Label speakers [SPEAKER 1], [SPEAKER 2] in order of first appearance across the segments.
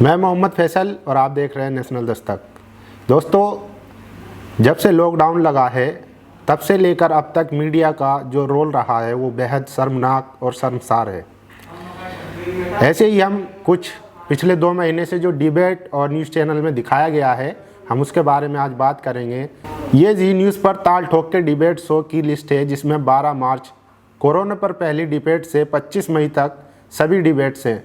[SPEAKER 1] मैं मोहम्मद फैसल और आप देख रहे हैं नेशनल दस्तक। दोस्तों, जब से लॉकडाउन लगा है तब से लेकर अब तक मीडिया का जो रोल रहा है वो बेहद शर्मनाक और शर्मसार है। ऐसे ही हम कुछ पिछले 2 महीने से जो डिबेट और न्यूज़ चैनल में दिखाया गया है, हम उसके बारे में आज बात करेंगे। ये जी न्यूज़ पर ताल ठोक के डिबेट शो की लिस्ट है, जिसमें 12 मार्च कोरोना पर पहली डिबेट से 25 मई तक सभी डिबेट्स हैं,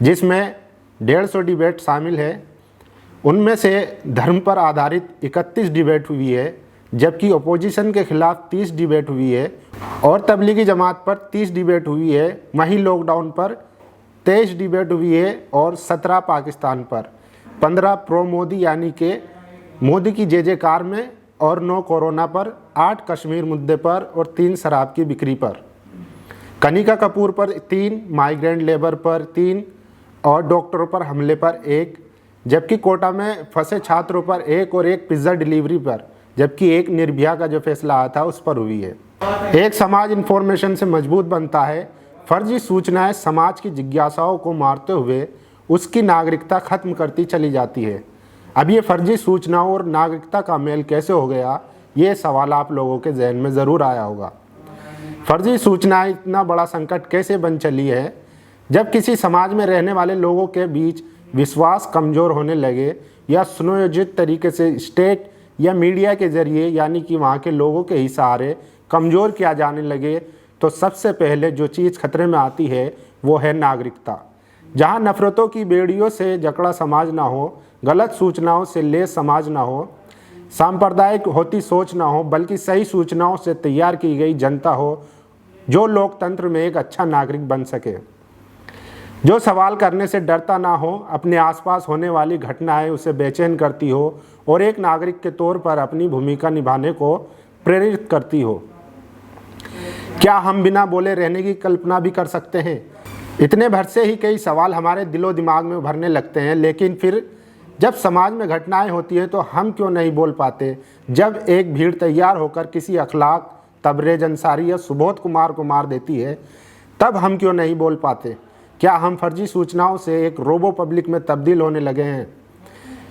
[SPEAKER 1] जिसमें 150 डिबेट शामिल है। उनमें से धर्म पर आधारित 31 डिबेट हुई है, जबकि अपोजिशन के खिलाफ 30 डिबेट हुई है और तबलीगी जमात पर 30 डिबेट हुई है। वहीं लॉकडाउन पर 23 डिबेट हुई है और 17 पाकिस्तान पर, 15 प्रो मोदी यानी कि मोदी की जय-जयकार में और 9 कोरोना पर, 8 कश्मीर मुद्दे पर और 3 शराब की बिक्री पर, कनिका कपूर पर 3, माइग्रेंट लेबर पर 3 और डॉक्टरों पर हमले पर 1, जबकि कोटा में फंसे छात्रों पर 1 और 1 पिज़्ज़ा डिलीवरी पर, जबकि 1 निर्भया का जो फैसला आया था उस पर हुई है। एक समाज इन्फॉर्मेशन से मजबूत बनता है। फर्जी सूचनाएं समाज की जिज्ञासाओं को मारते हुए उसकी नागरिकता खत्म करती चली जाती है। अब ये फर्जी सूचनाओं और नागरिकता का मेल कैसे हो गया, ये सवाल आप लोगों के जहन में ज़रूर आया होगा। फर्जी सूचनाएं इतना बड़ा संकट कैसे बन चली है? जब किसी समाज में रहने वाले लोगों के बीच विश्वास कमज़ोर होने लगे या सुनियोजित तरीके से स्टेट या मीडिया के ज़रिए यानी कि वहाँ के लोगों के इशारे कमज़ोर किया जाने लगे, तो सबसे पहले जो चीज़ खतरे में आती है वो है नागरिकता। जहाँ नफ़रतों की बेड़ियों से जकड़ा समाज ना हो, गलत सूचनाओं से लैस समाज ना हो, सांप्रदायिक होती सोच ना हो, बल्कि सही सूचनाओं से तैयार की गई जनता हो, जो लोकतंत्र में एक अच्छा नागरिक बन सके, जो सवाल करने से डरता ना हो, अपने आसपास होने वाली घटनाएं उसे बेचैन करती हो और एक नागरिक के तौर पर अपनी भूमिका निभाने को प्रेरित करती हो। क्या हम बिना बोले रहने की कल्पना भी कर सकते हैं? इतने भर से ही कई सवाल हमारे दिलो दिमाग में उभरने लगते हैं, लेकिन फिर जब समाज में घटनाएं होती हैं तो हम क्यों नहीं बोल पाते? जब एक भीड़ तैयार होकर किसी अखलाक, तबरेज अंसारी या सुबोध कुमार को मार देती है, तब हम क्यों नहीं बोल पाते? क्या हम फर्जी सूचनाओं से एक रोबो पब्लिक में तब्दील होने लगे हैं?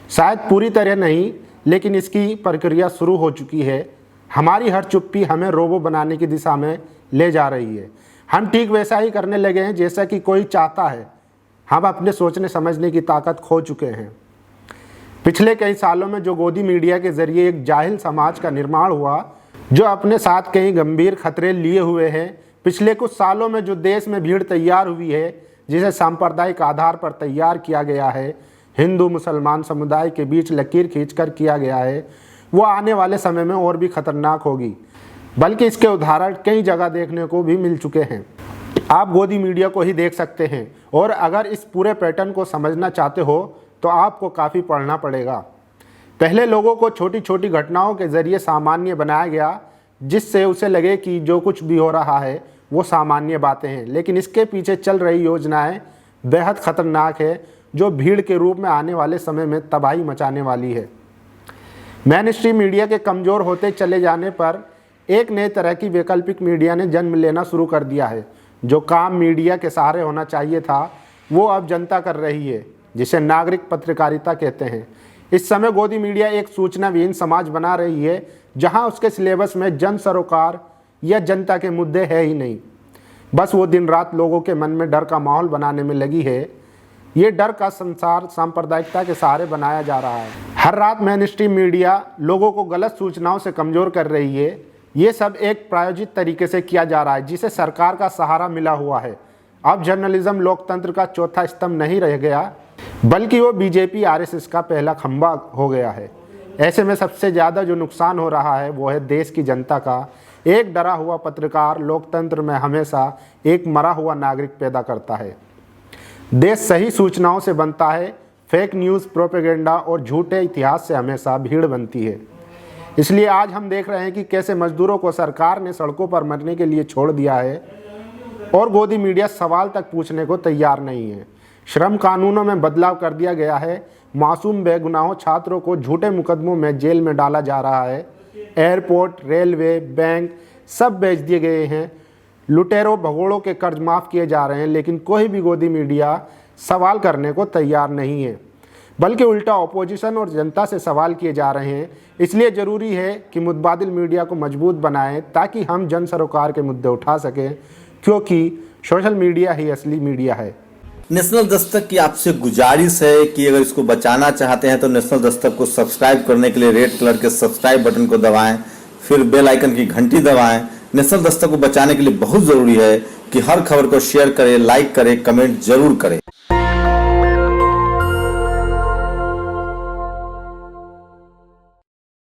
[SPEAKER 1] शायद पूरी तरह नहीं, लेकिन इसकी प्रक्रिया शुरू हो चुकी है। हमारी हर चुप्पी हमें रोबो बनाने की दिशा में ले जा रही है। हम ठीक वैसा ही करने लगे हैं जैसा कि कोई चाहता है। हम अपने सोचने समझने की ताकत खो चुके हैं। पिछले कई सालों में जो गोदी मीडिया के ज़रिए एक जाहिल समाज का निर्माण हुआ, जो अपने साथ कई गंभीर खतरे लिए हुए हैं, पिछले कुछ सालों में जो देश में भीड़ तैयार हुई है जिसे सांप्रदायिक आधार पर तैयार किया गया है, हिंदू मुसलमान समुदाय के बीच लकीर खींचकर किया गया है, वो आने वाले समय में और भी खतरनाक होगी। बल्कि इसके उदाहरण कई जगह देखने को भी मिल चुके हैं। आप गोदी मीडिया को ही देख सकते हैं, और अगर इस पूरे पैटर्न को समझना चाहते हो तो आपको काफ़ी पढ़ना पड़ेगा। पहले लोगों को छोटी छोटी घटनाओं के ज़रिए सामान्य बनाया गया, जिससे उसे लगे कि जो कुछ भी हो रहा है वो सामान्य बातें हैं, लेकिन इसके पीछे चल रही योजनाएं बेहद ख़तरनाक है, जो भीड़ के रूप में आने वाले समय में तबाही मचाने वाली है। मेन स्ट्रीम मीडिया के कमज़ोर होते चले जाने पर एक नए तरह की वैकल्पिक मीडिया ने जन्म लेना शुरू कर दिया है। जो काम मीडिया के सहारे होना चाहिए था वो अब जनता कर रही है, जिसे नागरिक पत्रकारिता कहते हैं। इस समय गोदी मीडिया एक सूचना विहीन समाज बना रही है, जहां उसके सिलेबस में जन सरोकार या जनता के मुद्दे है ही नहीं। बस वो दिन रात लोगों के मन में डर का माहौल बनाने में लगी है। ये डर का संसार सांप्रदायिकता के सहारे बनाया जा रहा है। हर रात मेन स्ट्रीम मीडिया लोगों को गलत सूचनाओं से कमज़ोर कर रही है। ये सब एक प्रायोजित तरीके से किया जा रहा है, जिसे सरकार का सहारा मिला हुआ है। अब जर्नलिज्म लोकतंत्र का चौथा स्तंभ नहीं रह गया, बल्कि वो बीजेपी आरएसएस का पहला खंभा हो गया है। ऐसे में सबसे ज़्यादा जो नुकसान हो रहा है वो है देश की जनता का। एक डरा हुआ पत्रकार लोकतंत्र में हमेशा एक मरा हुआ नागरिक पैदा करता है। देश सही सूचनाओं से बनता है, फेक न्यूज़, प्रोपेगेंडा और झूठे इतिहास से हमेशा भीड़ बनती है। इसलिए आज हम देख रहे हैं कि कैसे मजदूरों को सरकार ने सड़कों पर मरने के लिए छोड़ दिया है और गोदी मीडिया सवाल तक पूछने को तैयार नहीं है। श्रम कानूनों में बदलाव कर दिया गया है। मासूम बेगुनाहों छात्रों को झूठे मुकदमों में जेल में डाला जा रहा है। एयरपोर्ट, रेलवे, बैंक सब बेच दिए गए हैं। लुटेरों भगोड़ों के कर्ज माफ़ किए जा रहे हैं, लेकिन कोई भी गोदी मीडिया सवाल करने को तैयार नहीं है, बल्कि उल्टा ऑपोजिशन और जनता से सवाल किए जा रहे हैं। इसलिए ज़रूरी है कि मुतबादिल मीडिया को मजबूत बनाएं ताकि हम जन सरोकार के मुद्दे उठा सकें, क्योंकि सोशल मीडिया ही असली मीडिया है।
[SPEAKER 2] नेशनल दस्तक की आपसे गुजारिश है कि अगर इसको बचाना चाहते हैं तो नेशनल दस्तक को सब्सक्राइब करने के लिए रेड कलर के सब्सक्राइब बटन को दबाएं, फिर बेल आइकन की घंटी दबाएं। नेशनल दस्तक को बचाने के लिए बहुत ज़रूरी है कि हर खबर को शेयर करें, लाइक करें, कमेंट जरूर करें।